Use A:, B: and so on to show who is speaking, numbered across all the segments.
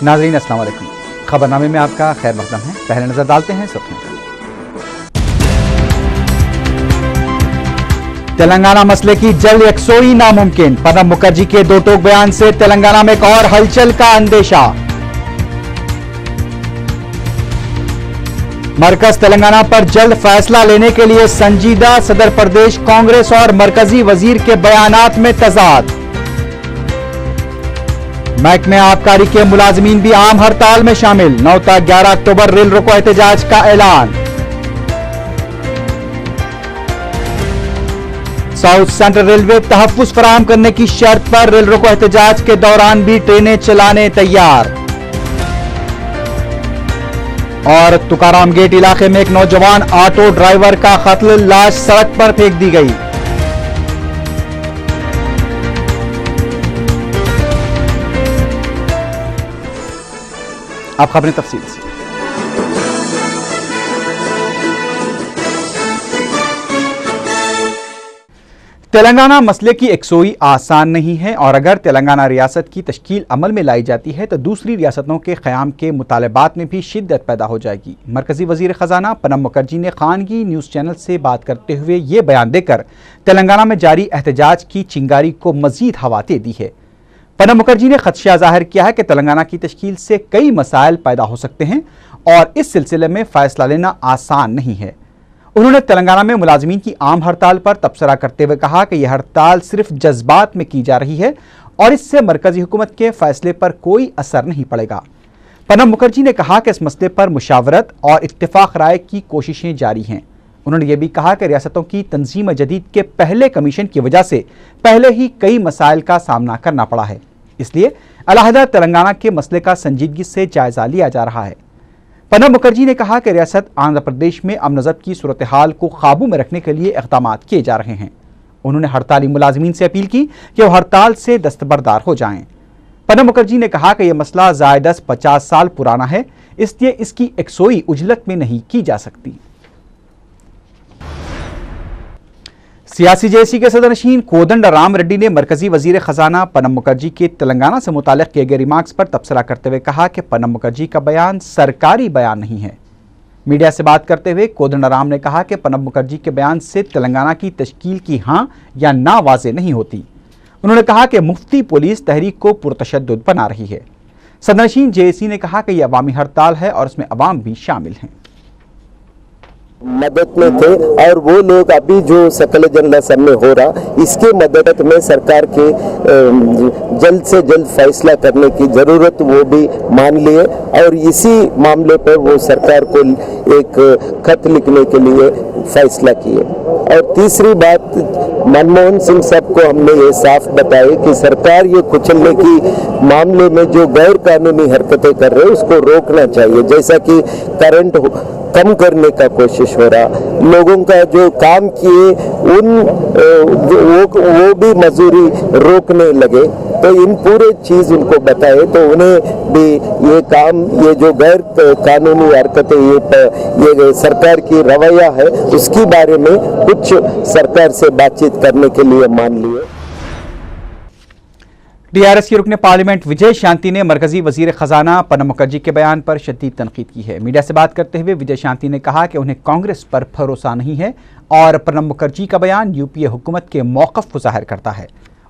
A: नाज़रीन अस्सलाम वालेकुम। खबरनामे में आपका खैर मकदम है। पहले नजर डालते हैं सुर्खियों पर। तेलंगाना मसले की जल्द यकसोई नामुमकिन, प्रणब मुखर्जी के दो टोक बयान से तेलंगाना में एक और हलचल का अंदेशा। मरकज तेलंगाना पर जल्द फैसला लेने के लिए संजीदा, सदर प्रदेश कांग्रेस और मरकजी वजीर के बयानात में तजाद। महकमे आबकारी के मुलाजमीन भी आम हड़ताल में शामिल, 9 से 11 अक्टूबर रेल रोको एहतजाज का ऐलान। साउथ सेंट्रल रेलवे तहफ्फुज़ फराहम करने की शर्त पर रेल रोको एहतजाज के दौरान भी ट्रेनें चलाने तैयार। और तुकाराम गेट इलाके में एक नौजवान ऑटो ड्राइवर का कत्ल, लाश सड़क पर फेंक दी गई। अब खबरें तफसील से। तेलंगाना मसले की यकसोई आसान नहीं है और अगर तेलंगाना रियासत की तश्कील अमल में लाई जाती है तो दूसरी रियासतों के क़याम के मुतालबात में भी शिद्दत पैदा हो जाएगी। मरकजी वजीर ख़जाना प्रणब मुखर्जी ने खानगी न्यूज़ चैनल से बात करते हुए ये बयान देकर तेलंगाना में जारी एहतजाज की चिंगारी को मजीद हवा दे दी है। प्रणब मुखर्जी ने खदशा जाहिर किया है कि तेलंगाना की तश्कील से कई मसाइल पैदा हो सकते हैं और इस सिलसिले में फ़ैसला लेना आसान नहीं है। उन्होंने तेलंगाना में मुलाजमीन की आम हड़ताल पर तबसरा करते हुए कहा कि यह हड़ताल सिर्फ जज्बात में की जा रही है और इससे मरकजी हुकूमत के फैसले पर कोई असर नहीं पड़ेगा। प्रणब मुखर्जी ने कहा कि इस मसले पर मुशावरत और इत्तेफाक राय की कोशिशें जारी हैं। उन्होंने यह भी कहा कि रियासतों की तंजीम जदीद के पहले कमीशन की वजह से पहले ही कई मसाइल का सामना करना पड़ा है, इसलिए अलहदा तेलंगाना के मसले का संजीदगी से जायजा लिया जा रहा है। प्रणब मुखर्जी ने कहा कि रियासत आंध्र प्रदेश में अमन व ज़ब्त की सूरत हाल को काबू में रखने के लिए इक़दाम किए जा रहे हैं। उन्होंने हड़ताली मुलाजमीन से अपील की कि वह हड़ताल से दस्तबरदार हो जाएं। प्रणब मुखर्जी ने कहा कि यह मसला ज़ायदस 50 साल पुराना है, इसलिए इसकी यकसोई उजलत में नहीं की जा सकती। सियासी जेएसी के सदरनशीन कोदंड राम रेड्डी ने मरकजी वजीर खजाना प्रणब मुखर्जी के तेलंगाना से मुताल्लिक़ किए गए रिमार्क्स पर तबसरा करते हुए कहा कि प्रणब मुखर्जी का बयान सरकारी बयान नहीं है। मीडिया से बात करते हुए कोदंड राम ने कहा कि प्रणब मुखर्जी के बयान से तेलंगाना की तश्कील की हाँ या ना वाज़ेह नहीं होती। उन्होंने कहा कि मुफ्ती पुलिस तहरीक को पुरतशद्दुद बना रही है। सदरनशीन जेएसी ने कहा कि यह अवामी हड़ताल है और इसमें अवाम भी शामिल हैं।
B: मदद में थे और वो लोग अभी जो सकल जन सामने हो रहा, इसके मदद में सरकार के जल्द से जल्द फैसला करने की जरूरत वो भी मान लिए और इसी मामले पर वो सरकार को एक खत लिखने के लिए फैसला किए। और तीसरी बात, मनमोहन सिंह साहब को हमने ये साफ बताया कि सरकार ये कुचलने की मामले में जो गैर कानूनी हरकतें कर रहे हैं उसको रोकना चाहिए, जैसा कि करंट कम करने का कोशिश हो रहा, लोगों का जो काम किए वो भी मजदूरी रोकने लगे, तो इन पूरे चीज उनको बताए तो उन्हें भी ये काम, ये जो गैर कानूनी हरकतें ये सरकार की रवैया है उसके बारे में कुछ सरकार से बातचीत करने के लिए मान लिए।
A: टीआरएस की रुकने पार्लियामेंट विजय शांति ने मरकजी वजीर खजाना प्रणब मुखर्जी के बयान पर शदीद तनकीद की है। मीडिया से बात करते हुए विजय शांति ने कहा कि उन्हें कांग्रेस पर भरोसा नहीं है और प्रणब मुखर्जी का बयान यूपीए हुकूमत के मौक़िफ़ को जाहिर करता है।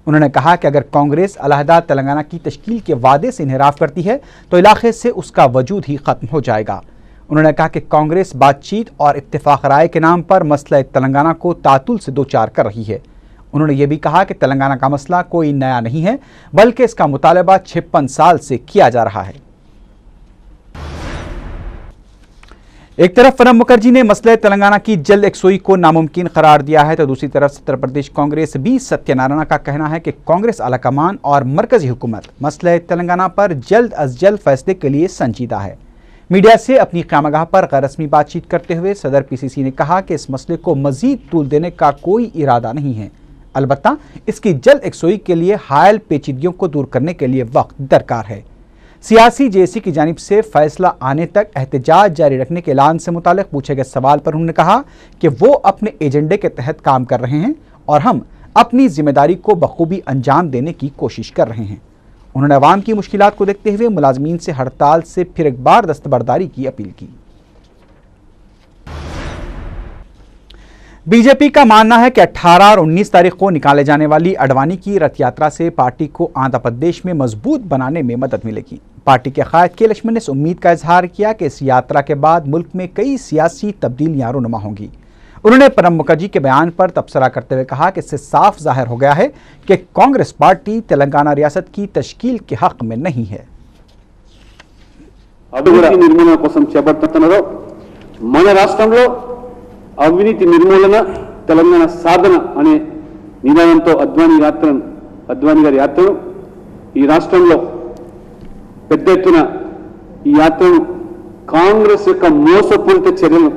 A: उन्होंने कहा कि अगर कांग्रेस अलहदा तेलंगाना की तश्कील के वादे से इन्हिराफ करती है तो इलाके से उसका वजूद ही ख़त्म हो जाएगा। उन्होंने कहा कि कांग्रेस बातचीत और इत्तेफाक राय के नाम पर मसला तेलंगाना को तातुल से दो चार कर रही है। उन्होंने ये भी कहा कि तेलंगाना का मसला कोई नया नहीं है, बल्कि इसका मुतालबा 56 साल से किया जा रहा है। एक तरफ प्रणब मुखर्जी ने मसले तेलंगाना की जल्द यकसोई को नामुमकिन करार दिया है तो दूसरी तरफ उत्तर प्रदेश कांग्रेस बी सत्यनारायण का कहना है कि कांग्रेस आलाकमान और मरकजी हुकूमत मसले तेलंगाना पर जल्द अज जल्द फैसले के लिए संजीदा है। मीडिया से अपनी क़यामगाह पर गैर रस्मी बातचीत करते हुए सदर पीसीसी ने कहा कि इस मसले को मजीद तूल देने का कोई इरादा नहीं है, अलबत्ता इसकी जल्द यकसोई के लिए हायल पेचीदगियों को दूर करने के लिए वक्त दरकार है। सियासी जेएसी की जानिब से फैसला आने तक एहतजाज जारी रखने के ऐलान से मुतालिक पूछे गए सवाल पर उन्होंने कहा कि वो अपने एजेंडे के तहत काम कर रहे हैं और हम अपनी जिम्मेदारी को बखूबी अंजाम देने की कोशिश कर रहे हैं। उन्होंने अवाम की मुश्किलात को देखते हुए मुलाजमीन से हड़ताल से फिर एक बार दस्तबरदारी की अपील की। बीजेपी का मानना है कि 18 और 19 तारीख को निकाले जाने वाली अडवाणी की रथ यात्रा से पार्टी को आंध्र प्रदेश में मजबूत बनाने में मदद मिलेगी। पार्टी के कायद के लक्ष्मण ने इस उम्मीद का इजहार किया कि इस यात्रा के बाद मुल्क में कई सियासी तब्दीलियां रूनुमा होंगी। उन्होंने प्रणब मुखर्जी के बयान पर तबसरा करते हुए कहा कि इससे साफ जाहिर हो गया है कि कांग्रेस पार्टी तेलंगाना रियासत की तश्कील के हक में नहीं है।
C: అవినీతి నిర్మూలన కోసం చేపడుతున్నారు। మన రాష్ట్రంలో అవినీతి నిర్మూలన తెలంగాణ సాధన అనే నినాదంతో అద్వానీ గారి యాత్రను ఈ రాష్ట్రంలో పెద్ద ఎత్తున ఈ యాత్రను కాంగ్రెస్ యొక్క మోసపూరిత చర్యలు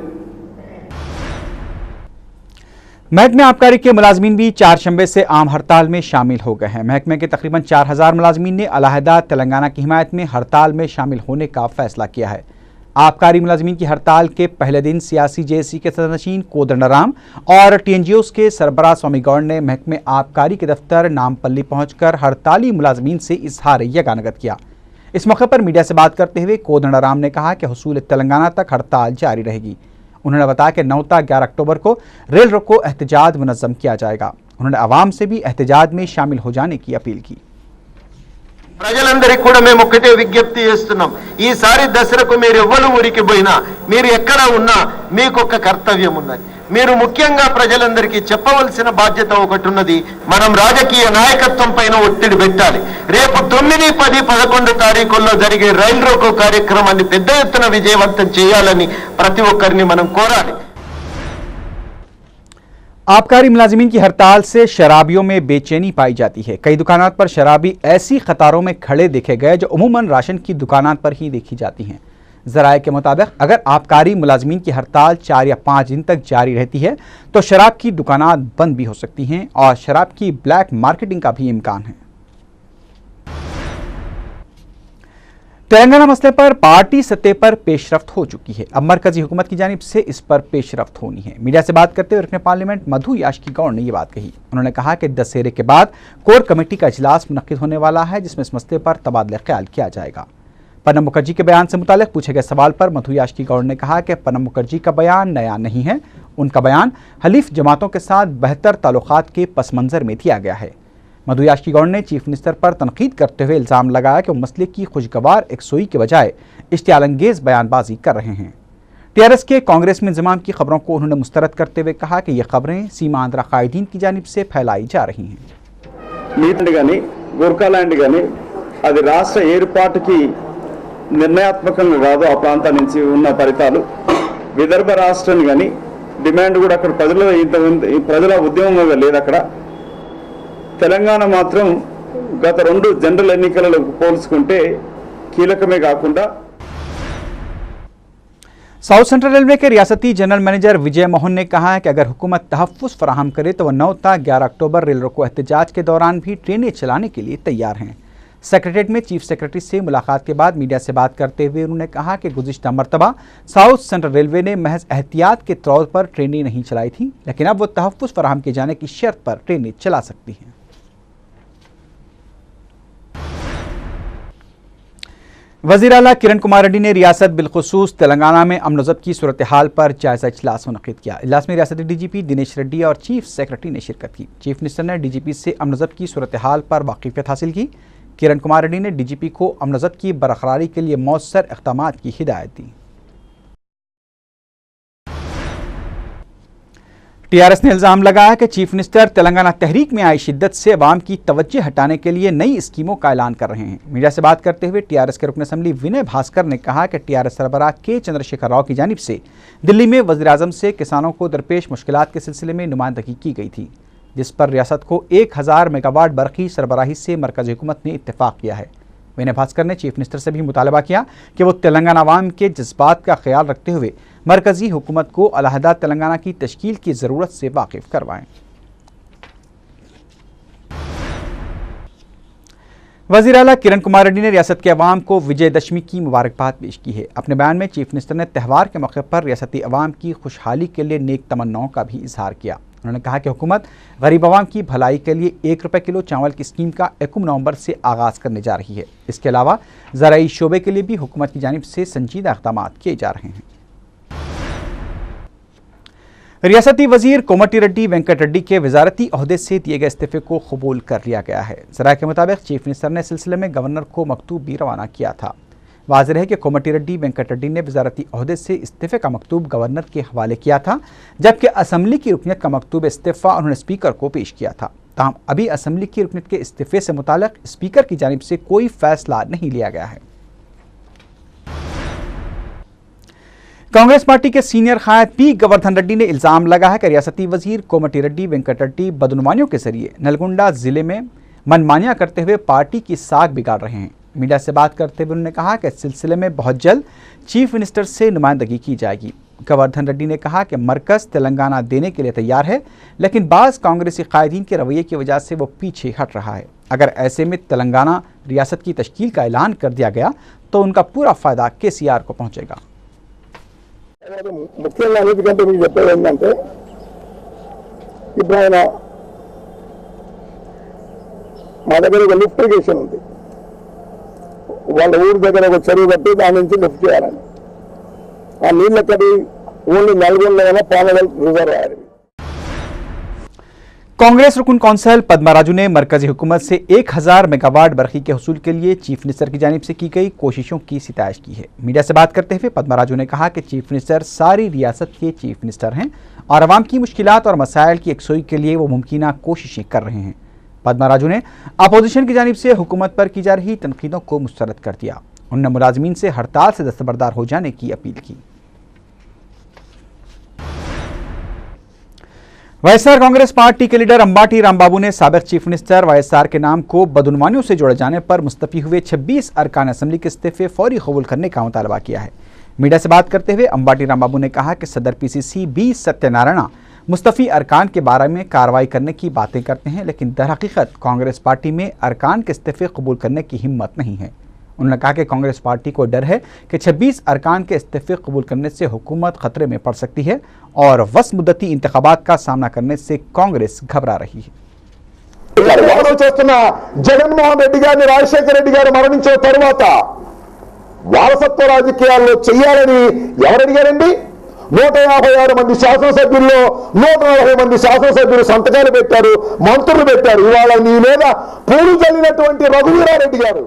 A: महकमे आबकारी के मुलाजमीन भी चारशंबे से आम हड़ताल में शामिल हो गए हैं। महकमे के तकरीबन 4000 मुलाजमीन ने अलहदा तेलंगाना की हिमायत में हड़ताल में शामिल होने का फैसला किया है। आबकारी मुलाजमीन की हड़ताल के पहले दिन सियासी जेएसी के सदरनशीन कोदंडराम और टीएनजीओस के सरबराह स्वामी गौड़ ने महकमे आबकारी के दफ्तर नामपल्ली पहुंचकर हड़ताली मुलाजमीन से इजहार यगानगत किया। इस मौके पर मीडिया से बात करते हुए कोदंडराम ने कहा कि हुसूल तेलंगाना तक हड़ताल जारी रहेगी। उन्होंने बताया कि 9 ता 11 अक्टूबर को रेल रोको एहतजाज मुनज़्ज़म किया जाएगा। उन्होंने आवाम से भी एहतजाज में शामिल हो जाने की अपील की।
D: ప్రజలందరికీ కూడా మేము ఒక్కటే విజ్ఞప్తి చేస్తున్నాం, ఈసారి దసరాకు మీరు ఎవ్వరు ఊరికి పోయినా, మీరు ఎక్కడ ఉన్నా మీకు ఒక కర్తవ్యం ఉన్నది. మీరు ముఖ్యంగా ప్రజలందరికీ చెప్పవలసిన బాధ్యత ఒకటి ఉన్నది. మనం రాజకీయ నాయకత్వం పైన ఒత్తిడి పెట్టాలి. రేపు 9, 10, 11 తారీఖుల్లో జరిగే రైలు రోకో కార్యక్రమాన్ని పెద్ద ఎత్తున విజయవంతం చేయాలని ప్రతి ఒక్కరిని మనం కోరాలి।
A: आबकारी मुलाजिमीन की हड़ताल से शराबियों में बेचैनी पाई जाती है। कई दुकानात पर शराबी ऐसी कतारों में खड़े देखे गए जो अमूमन राशन की दुकानात पर ही देखी जाती हैं। ज़राए के मुताबिक अगर आबकारी मुलाजिमीन की हड़ताल 4 या 5 दिन तक जारी रहती है तो शराब की दुकानात बंद भी हो सकती हैं और शराब की ब्लैक मार्केटिंग का भी इम्कान है। तेलंगाना मसले पर पार्टी सतह पर पेशरफ्त हो चुकी है। अब मरकजी हुकूमत की जानिब से इस पर पेशरफ्त होनी है। मीडिया से बात करते हुए रुकने पार्लियामेंट मधु याशकी गौड़ ने यह बात कही। उन्होंने कहा कि दशहरे के बाद कोर कमेटी का इजलास मुनक्किद होने वाला है जिसमें इस मसले पर तबादला ख्याल किया जाएगा। प्रणब मुखर्जी के बयान से मुतालिक पूछे गए सवाल पर मधु याशकी गौड़ ने कहा कि प्रणब मुखर्जी का बयान नया नहीं है। उनका बयान हलीफ जमातों के साथ बेहतर ताल्लुकात के पस मंजर में दिया गया है। मधु याशकी गौड़ ने चीफ मिनिस्टर पर तनकीद करते हुए इल्ज़ाम लगाया कि वो मसले की खुशगवार एकसोई के बजाय इश्तियालंगेज बयानबाजी कर रहे हैं। टीआरएस के कांग्रेस में इंजमाम की खबरों को उन्होंने मुस्तरद करते हुए कहा कि ये खबरें सीमांध्र कायदीन की जानिब से फैलाई जा रही हैं।
C: गोरखालैंड गानी అది రాష్ట్ర ఏర్పాటుకి నిర్ణయాత్మకంగా కాదు, ఆ ప్రాంతం నుంచి ఉన్న ఫలితాలు విదర్భ రాష్ట్రాన్ని గాని డిమాండ్ కూడా అక్కడ ప్రజల ఉద్యమంగా లేదు। అక్కడ తెలంగాణ మాత్రం గత 2 జనరల్ ఎన్నికలలో పోల్చుకుంటే కీలకమే కాకుండా
A: साउथ सेंट्रल रेलवे के रियासती जनरल मैनेजर विजय मोहन ने कहा है कि अगर हुकूमत तहफ़्फ़ुज़ फराहम करे तो वह 9 ता 11 अक्टूबर रेल रोको एहतजाज के दौरान भी ट्रेनें चलाने के लिए तैयार हैं। सेक्रेटरीट में चीफ सेक्रेटरी से मुलाकात के बाद मीडिया से बात करते हुए उन्होंने कहा कि गुज़िश्ता मरतबा साउथ सेंट्रल रेलवे ने महज एहतियात के तौर पर ट्रेनें नहीं चलाई थी, लेकिन अब वो तहफ़्फ़ुज़ फराहम किए जाने की शर्त पर ट्रेनें चला सकती हैं। वज़ीर आला किरण कुमार रेड्डी ने रियासत बिलखुसूस तेलंगाना में अमन ज़ब्त की सूरत हाल पर जायज़ा इजलास मुनक़्क़िद किया। इजलास में रियासती डीजीपी दिनेश रेड्डी और चीफ सेक्रेटरी ने शिरकत की। चीफ मिनिस्टर ने डीजीपी से अमन ज़ब्त की सूरत हाल पर वाक़िफ़ियत हासिल की। किरण कुमार रेड्डी ने डीजीपी को अमन ज़ब्त की बरकरारी के लिए मौसर इक़दामात की हिदायत दी। टीआरएस ने इल्ज़ाम लगाया कि चीफ मिनिस्टर तेलंगाना तहरीक में आई शिद्दत से अवाम की तवज्जो हटाने के लिए नई स्कीमों का ऐलान कर रहे हैं। मीडिया से बात करते हुए टीआरएस के रुकन असम्बली विनय भास्कर ने कहा कि टीआरएस सरबराह के चंद्रशेखर राव की जानिब से दिल्ली में वज़ीर आज़म से किसानों को दरपेश मुश्किलात के सिलसिले में नुमाइंदगी की गई थी, जिस पर रियासत को 1000 मेगावाट बरक़ी सरबराही से मरकज़ी हुकूमत ने इत्तेफाक किया है। विनय भास्कर ने चीफ मिनिस्टर से भी मुतालबा किया कि वो तेलंगाना अवाम के जज्बात का ख्याल रखते हुए मरकज़ी हुकूमत को अलहदा तेलंगाना की तश्कील की ज़रूरत से वाकिफ़ करवाएं। वज़ीर आला किरण कुमार रेड्डी ने रियासत के अवाम को विजयदशमी की मुबारकबाद पेश की है। अपने बयान में चीफ मिनिस्टर ने त्यौहार के मौके पर रियासती अवाम की खुशहाली के लिए नेक तमन्नाओं का भी इजहार किया। उन्होंने कहा कि हुकूमत गरीब आवाम की भलाई के लिए 1 रुपये किलो चावल की स्कीम का 1 नवंबर से आगाज़ करने जा रही है। इसके अलावा ज़राई शोबे के लिए भी हुकूमत की जानिब से संजीदा इक़दाम किए जा रहे हैं। रियासती वजीर कोमटिरेड्डी वेंकट रेड्डी के वजारती ओहदे से दिए गए इस्तीफे को कबूल कर लिया गया है। ज़राए के मुताबिक चीफ मिनिस्टर ने इस सिलसिले में गवर्नर को मकतूब भी रवाना किया था। वाज़ेह है कि कोमटिरेड्डी वेंकट रेड्डी ने वजारती ओहदे से इस्तीफे का मकतूब गवर्नर के हवाले किया था, जबकि असम्बली की रुकनीत का मकतूब इस्तीफ़ा उन्होंने स्पीकर को पेश किया था। ताहम अभी असम्बली की रुकनीत के इस्तीफे से मुताल्लिक़ स्पीकर की जानिब से कोई फैसला नहीं लिया गया है। कांग्रेस पार्टी के सीनियर कायद पी गोवर्धन रेड्डी ने इल्ज़ाम लगाया है कि रियासती वजीर कोमटिरेड्डी वेंकट रेड्डी बदनुमानियों के जरिए नलगोंडा जिले में मनमानियां करते हुए पार्टी की साख बिगाड़ रहे हैं। मीडिया से बात करते हुए उन्होंने कहा कि इस सिलसिले में बहुत जल्द चीफ मिनिस्टर से नुमाइंदगी की जाएगी। गोवर्धन रेड्डी ने कहा कि मरकज़ तेलंगाना देने के लिए तैयार है, लेकिन बाज़ कांग्रेसी कायदीन के रवैये की वजह से वो पीछे हट रहा है। अगर ऐसे में तेलंगाना रियासत की तश्कील का ऐलान कर दिया गया तो उनका पूरा फ़ायदा KCR को पहुँचेगा।
E: ముఖ్యంగా ఎందుకంటే మీకు చెప్పేది ఏంటంటే ఇప్పుడు ఆయన మా దగ్గర ఒక లిఫ్ట్ ఇరిగేషన్ ఉంది, వాళ్ళ ఊరి దగ్గర ఒక చెరువు కట్టి దాని నుంచి లిఫ్ట్ చేయాలని ఆ నీళ్ళు ఎక్కడి ఓన్లీ నల్గొండలో పానగల్ రిజర్వ్ అయ్యారు।
A: कांग्रेस रुकन कौंसल पद्मा राजू ने मरकजी हुकूमत से 1000 मेगावाट बरखी के हुसूल के लिए चीफ मिनिस्टर की जानिब से की गई कोशिशों की सिताइश की है। मीडिया से बात करते हुए पद्मा राजू ने कहा कि चीफ मिनिस्टर सारी रियासत के चीफ मिनिस्टर हैं और आवाम की मुश्किलात और मसाइल की यकसोई के लिए वो मुमकिन कोशिशें कर रहे हैं। पद्मा राजू ने अपोजिशन की जानिब से हुकूमत पर की जा रही तनकीदों को मुस्तरद कर दिया। उन्होंने मुलाजमीन से हड़ताल से दस्तबरदार हो जाने की अपील की। वाईएसआर कांग्रेस पार्टी के लीडर अंबाटी रामबाबू ने साबिक चीफ मिनिस्टर वाईएसआर के नाम को बदनुमानियों से जोड़े जाने पर मुस्तफी हुए 26 अरकान असम्बली के इस्तीफे फौरी कबूल करने का मुतालबा किया है। मीडिया से बात करते हुए अंबाटी रामबाबू ने कहा कि सदर PCC बी सत्यनारायणा मुस्तफी अरकान के बारे में कार्रवाई करने की बातें करते हैं, लेकिन दरहकीकत कांग्रेस पार्टी में अरकान के इस्तीफे कबूल करने की हिम्मत नहीं है। उन्होंने कहा कि कांग्रेस पार्टी को डर है कि 26 अरकान के इस्तीफे कबूल करने से हुकूमत खतरे में पड़ सकती है और वस मुद्दती इंतखाबात का सामना करने से कांग्रेस घबरा रही है।
E: జగన్మోహన్ రెడ్డి గారిని రాజశేఖర రెడ్డి గారు మరణించిన తరువాత వారసత్వ రాజకీయాల్లో చేయాలని ఎవరు అడిగారండి? 156 మంది శాసనసభ్యుల్లో 140 మంది శాసనసభ్యులు సంతకాలు పెట్టారు, మంత్రులు పెట్టారు। ఇవాళ నీ మీద పూలు చల్లినటువంటి రఘువీరారెడ్డి గారు।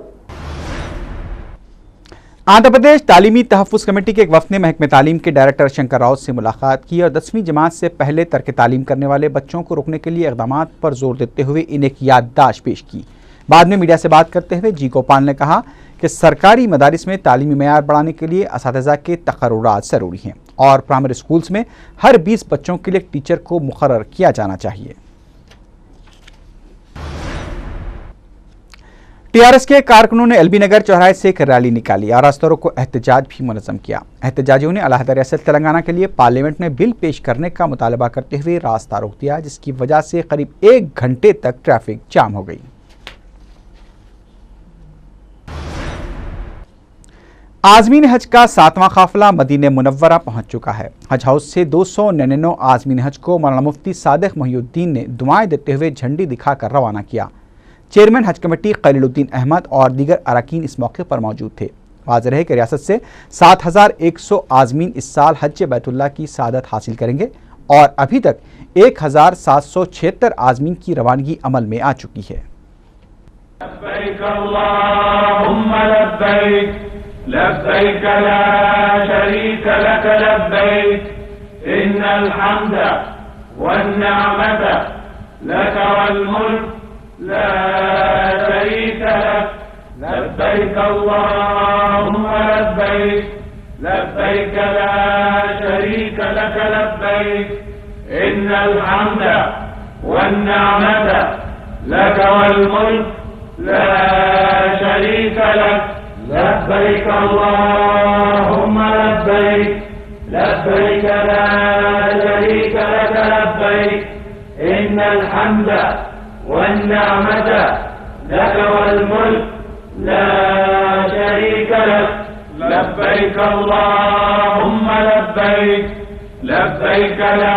A: आंध्र प्रदेश तालीमी तहफ़्फ़ुज़ कमेटी के एक वफ़द ने महकमे तालीम के डायरेक्टर शंकर राव से मुलाकात की और 10वीं जमात से पहले तर्क तालीम करने वाले बच्चों को रोकने के लिए इक़दाम पर जोर देते हुए इन्हें एक याददाश्त पेश की। बाद में मीडिया से बात करते हुए जी गोपाल ने कहा कि सरकारी मदारिस में तालीमी मयार बढ़ाने के लिए असातिज़ा के तक़र्रुरात ज़रूरी हैं और प्राइमरी स्कूल्स में हर 20 बच्चों के लिए एक टीचर को मुक़र्रर किया जाना चाहिए। टीआरएस के कारकुनों ने एलबी नगर चौराहे से एक रैली निकाली और रास्तों को एहतजाज भी मुनज़्ज़म किया। एहतजाजियों ने अलहदा रियासत तेलंगाना के लिए पार्लियामेंट में बिल पेश करने का मुतालबा करते हुए रास्ता रोक दिया, जिसकी वजह से करीब 1 घंटे तक ट्रैफिक जाम हो गई। आज़मीन हज का 7वां काफिला मदीने मुनव्वरा पहुंच चुका है। हज हाउस से 299 आज़मीन हज को मौलाना मुफ्ती सादिक मोहिउद्दीन ने दुआएं देते हुए झंडी दिखाकर रवाना किया। चेयरमैन हज कमेटी खलीलुद्दीन अहमद और दीगर अरकान इस मौके पर मौजूद थे। वाज़ेह है कि रियासत से 7100 आज़मीन इस साल हज बैतुल्लाह की सादत हासिल करेंगे और अभी तक 1776 आज़मीन की रवानगी अमल में आ चुकी है।
F: लब्बैक अल्लाहुम्मा लब्बैक, लब्बैक ला शरीक लक लब्बैक, इन्नल हम्द वन्निअमत लक वल मुल्क ला शरीक लक, लब्बैक अल्लाहुम्मा लब्बैक, लब्बैक ला शरीक लक लब्बैक, इन्नल हम्द वन्निअमत लक वल मुल्क ला शरीक लक, लब्बैक अल्लाहुम्मा लब्बैक, लब्बैक ला शरीक लक लब्बैक, इन्नल हम्द वन्निअमत लक वल मुल्क ला शरीक लक, लब्बैक अल्लाहुम्मा लब्बैक, लब्बैक ला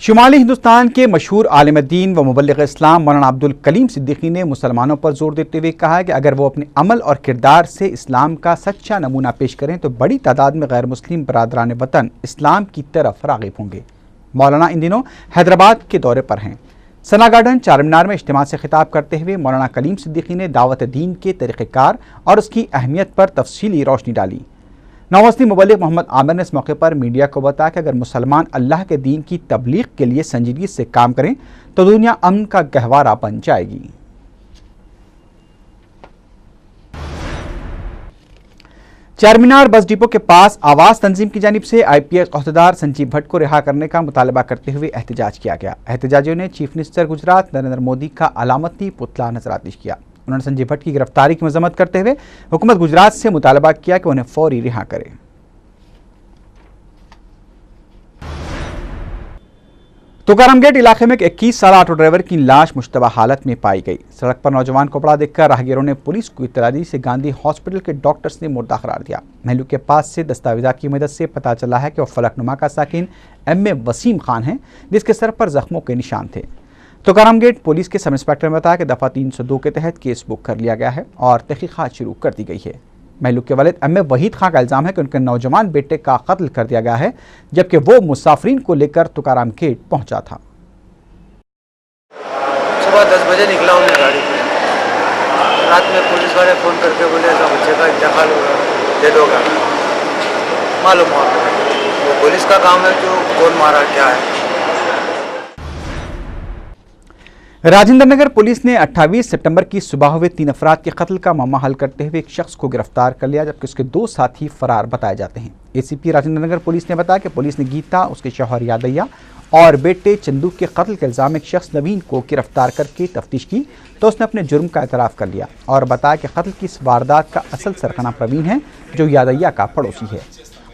A: शुमाली हिंदुस्तान के मशहूर आलिम-ए-दीन व मुबल्लिग इस्लाम मौलाना अब्दुल कलीम सिद्दीकी ने मुसलमानों पर जोर देते हुए कहा है कि अगर वो अपने अमल और किरदार से इस्लाम का सच्चा नमूना पेश करें तो बड़ी तादाद में गैर मुस्लिम बरादरान वतन इस्लाम की तरफ राग़िब होंगे। मौलाना इन दिनों हैदराबाद के दौरे पर हैं। सना गार्डन चारमीनार में इज्तिमा से खिताब करते हुए मौलाना कलीम सिद्दीकी ने दावत दीन के तरीक़ेकार और उसकी अहमियत पर तफसीली रोशनी डाली। नौवस्ती मुबल्लिग मोहम्मद आमिर ने इस मौके पर मीडिया को बताया कि अगर मुसलमान अल्लाह के दीन की तबलीग के लिए संजीदगी से काम करें तो दुनिया अमन का गहवारा बन जाएगी। चारमीनार बस डिपो के पास आवाज तंजीम की जानिब से IPS अहदेदार संजीव भट्ट को रिहा करने का मुतालबा करते हुए एहतजाज किया गया। एहतजाजियों ने चीफ मिनिस्टर गुजरात नरेंद्र मोदी का अलामती पुतला नजरातिश किया। उन्होंने संजीव भट्ट की गिरफ्तारी की मजम्मत करते हुए हुकूमत गुजरात से मुतालबा किया कि उन्हें फौरी रिहा करे। तुकाराम गेट इलाके में एक 21 साल ऑटो ड्राइवर की लाश मुश्तबा हालत में पाई गई। सड़क पर नौजवान को पड़ा देखकर राहगीरों ने पुलिस को इत्तला दी, से गांधी हॉस्पिटल के डॉक्टर्स ने मुर्दा करार दिया। महलू के पास से दस्तावेजात की मदद से पता चला है कि वह फलकनुमा का साकिन MA वसीम खान है, जिसके सर पर जख्मों के निशान थे। तुकाराम गेट पुलिस के सब इंस्पेक्टर ने बताया कि दफ़ा 302 के तहत केस बुक कर लिया गया है और तहकीकात शुरू कर दी गई है। महलूक के वालिद MA वहीद खां का इल्ज़ाम है कि उनके नौजवान बेटे का कत्ल कर दिया गया है, जबकि वो मुसाफिरीन को लेकर तुकाराम गेट पहुंचा था।
G: सुबह 10 बजे निकला हूँ मैं गाड़ी में। रात में पुलिस वाले फ़ोन करके बोले ऐसा बच्चे का इंतकाल होगा, डेड होगा। मालूम हुआ वो पुलिस का काम है जो कौन मारा क्या है।
A: राजेंद्र नगर पुलिस ने 28 सितंबर की सुबह हुए 3 अफराद के कत्ल का मामला हल करते हुए एक शख्स को गिरफ्तार कर लिया, जबकि उसके 2 साथी फरार बताए जाते हैं। ACP राजेंद्र नगर पुलिस ने बताया कि पुलिस ने गीता, उसके शौहर यादैया और बेटे चंदू के कत्ल के इल्ज़ाम एक शख्स नवीन को गिरफ्तार करके तफ्तीश की तो उसने अपने जुर्म का एतराफ़ कर लिया और बताया कि कत्ल की इस वारदात का असल सरगना प्रवीण है, जो यादैया का पड़ोसी है।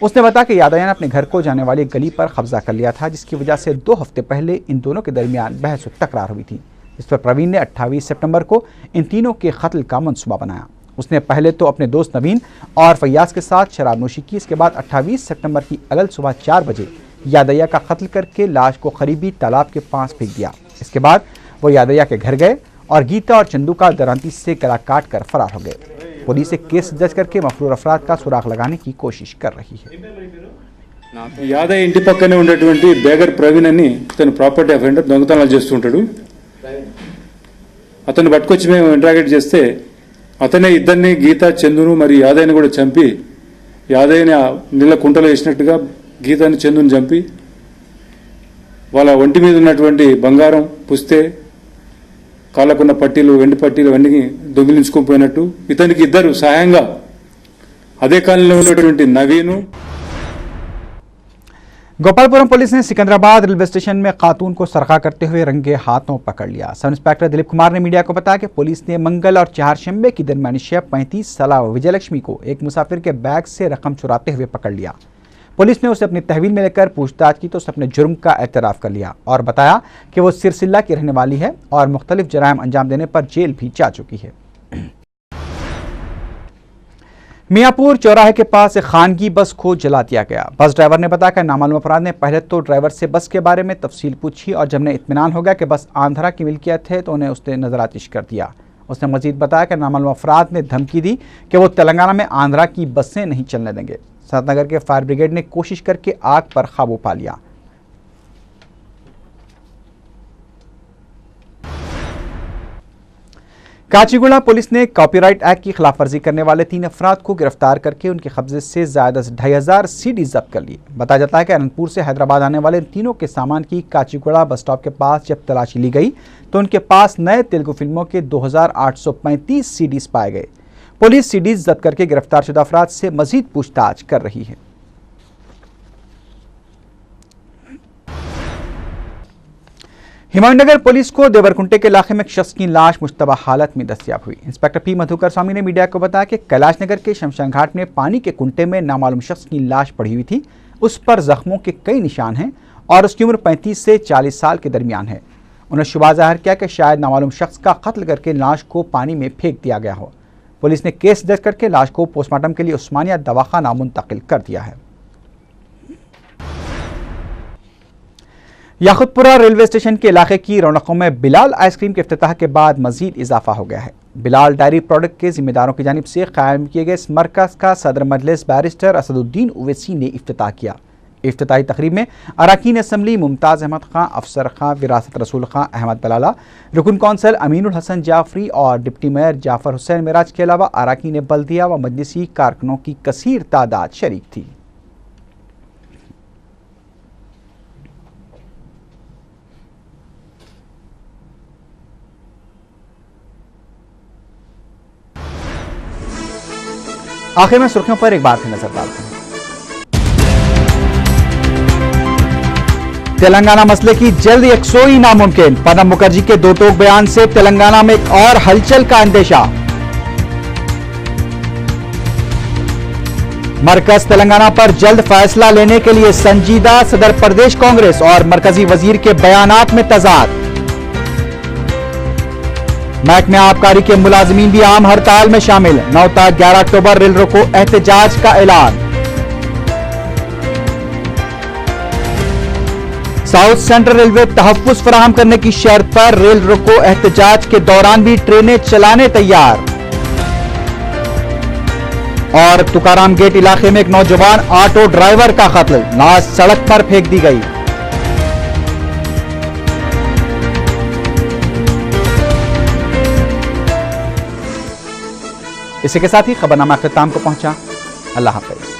A: उसने बताया कि यादैया ने अपने घर को जाने वाली गली पर कब्जा कर लिया था, जिसकी वजह से 2 हफ्ते पहले इन दोनों के दरमियान बहस व तकरार हुई थी। इस पर प्रवीण ने 28 सितंबर को इन तीनों के कत्ल का मंसूबा बनाया। उसने पहले तो अपने दोस्त नवीन और फैयाज के साथ शराब नोशी की। इसके बाद 28 सितंबर की अगल सुबह 4 बजे यादैया का कत्ल करके लाश को करीबी तालाब के पास फेंक दिया। इसके बाद वो यादैया के घर गए और गीता और चंदू का दरांती से गला काट कर फरार हो गए। पुलिस एक केस दर्ज करके मफरूर अफराद का सुराग लगाने की कोशिश कर रही है।
H: యాదయ్య ఇంటి పక్కనే ఉండేటువంటి బేగర్ ప్రవీణ్ అని తను ప్రాపర్టీ అఫెండర్, దొంగతనాలు చేస్తుంటాడు. అతను పట్టుకొచ్చి మేము ఇంటరాగేట్ చేస్తే అతనే ఇద్దరిని గీతా, చందును మరియు యాదయ్యని కూడా చంపి, యాదయ్యని నీళ్ళ కుంటలో వేసినట్టుగా గీతాని, చందుని చంపి వాళ్ళ ఒంటి మీద ఉన్నటువంటి బంగారం, పుస్తే, కాళ్ళకున్న పట్టీలు, వెండి పట్టీలు అన్నీ దొంగిలించుకొని పోయినట్టు ఇతనికి ఇద్దరు సహాయంగా అదే కాలంలో ఉన్నటువంటి నవీను।
A: गोपालपुरम पुलिस ने सिकंदराबाद रेलवे स्टेशन में खातून को सरका करते हुए रंगे हाथों पकड़ लिया। सब इंस्पेक्टर दिलीप कुमार ने मीडिया को बताया कि पुलिस ने मंगल और चारशंबे की दरमियानी शब 35 साल विजयलक्ष्मी को एक मुसाफिर के बैग से रकम चुराते हुए पकड़ लिया। पुलिस ने उसे अपनी तहवील में लेकर पूछताछ की तो उसने अपने जुर्म का एतराफ़ कर लिया और बताया कि वो सिरसिल्ला की रहने वाली है और मुख्तलिफ जराइम अंजाम देने पर जेल भी जा चुकी है। मियाँपुर चौराहे के पास एक खानगी बस को जला दिया गया। बस ड्राइवर ने बताया कि नामालूम अफराद ने पहले तो ड्राइवर से बस के बारे में तफसील पूछी और जब ने इत्मीनान हो गया कि बस आंध्रा की मिल्कियत है तो उन्हें उसने नजरआतिश कर दिया। उसने मजीद बताया कि नामालूम अफराद ने धमकी दी कि वो तेलंगाना में आंध्रा की बसें नहीं चलने देंगे। सतनगर के फायर ब्रिगेड ने कोशिश करके आग पर काबू पा लिया। काचीगुड़ा पुलिस ने कॉपीराइट एक्ट की खिलाफवर्जी करने वाले 3 अफराद को गिरफ्तार करके उनके कब्जे से ज्यादा 2,500 सीडी जब्त कर ली। बताया जाता है कि अनंतपुर से हैदराबाद आने वाले तीनों के सामान की काचीगुड़ा बस स्टॉप के पास जब तलाशी ली गई तो उनके पास नए तेलुगु फिल्मों के 2,835 सीडीज पाए गए। पुलिस सीडीज जब्त करके गिरफ्तारशुदा अफराद से मजीद पूछताछ कर रही है। हिमायतनगर पुलिस को देवरकुंटे के इलाके में एक शख्स की लाश मुश्तबा हालत में दस्तयाब हुई। इंस्पेक्टर पी मधुकर स्वामी ने मीडिया को बताया कि कैलाश नगर के शमशान घाट में पानी के कुंटे में नामालूम शख्स की लाश पड़ी हुई थी। उस पर जख्मों के कई निशान हैं और उसकी उम्र 35 से 40 साल के दरमियान है। उन्होंने शुबा जाहिर किया कि शायद नामालूम शख्स का कत्ल करके लाश को पानी में फेंक दिया गया हो। पुलिस ने केस दर्ज करके लाश को पोस्टमार्टम के लिए उस्मानिया दवाखाना मुंतकिल कर दिया है। याकुतपुरा रेलवे स्टेशन के इलाके की रौनकों में बिलाल आइसक्रीम के इफ्तिताह के बाद मजीद इजाफा हो गया है। बिलाल डायरी प्रोडक्ट के जिम्मेदारों की जानिब से कायम किए गए इस मरकज का सदर मजलिस बैरिस्टर असदुद्दीन ओवैसी ने इफ्तिताह किया। इफ्तिताही तकरीब में अरकान असम्बली मुमताज़ अहमद खां, अफसर खां, विरासत रसूल खां, अहमद बलाला, रुकन कौंसल अमीनुल हसन जाफरी और डिप्टी मेयर जाफर हुसैन मिराज के अलावा अरकान बल्दिया व मजलिसी कारकुनों की कसीर तादाद शरीक थी। आखिर में सुर्खियों पर एक बार फिर नजर डालते हैं। तेलंगाना मसले की जल्द यकसोई नामुमकिन। प्रणब मुखर्जी के दो टोक बयान से तेलंगाना में एक और हलचल का अंदेशा। मरकज तेलंगाना पर जल्द फैसला लेने के लिए संजीदा। सदर प्रदेश कांग्रेस और मरकजी वजीर के बयानात में तजाद। महकमे आबकारी के मुलाजिमीन भी आम हड़ताल में शामिल। 9 ta 11 अक्टूबर रेल रोको एहतजाज का ऐलान। साउथ सेंट्रल रेलवे तहफ्फुज़ फराहम करने की शर्त पर रेल रोको एहतजाज के दौरान भी ट्रेनें चलाने तैयार। और तुकाराम गेट इलाके में एक नौजवान ऑटो ड्राइवर का कत्ल, लाश सड़क पर फेंक दी गई। इसी के साथ ही खबरनामा अख्ताम को पहुंचा। अल्लाह हाफ़िज़।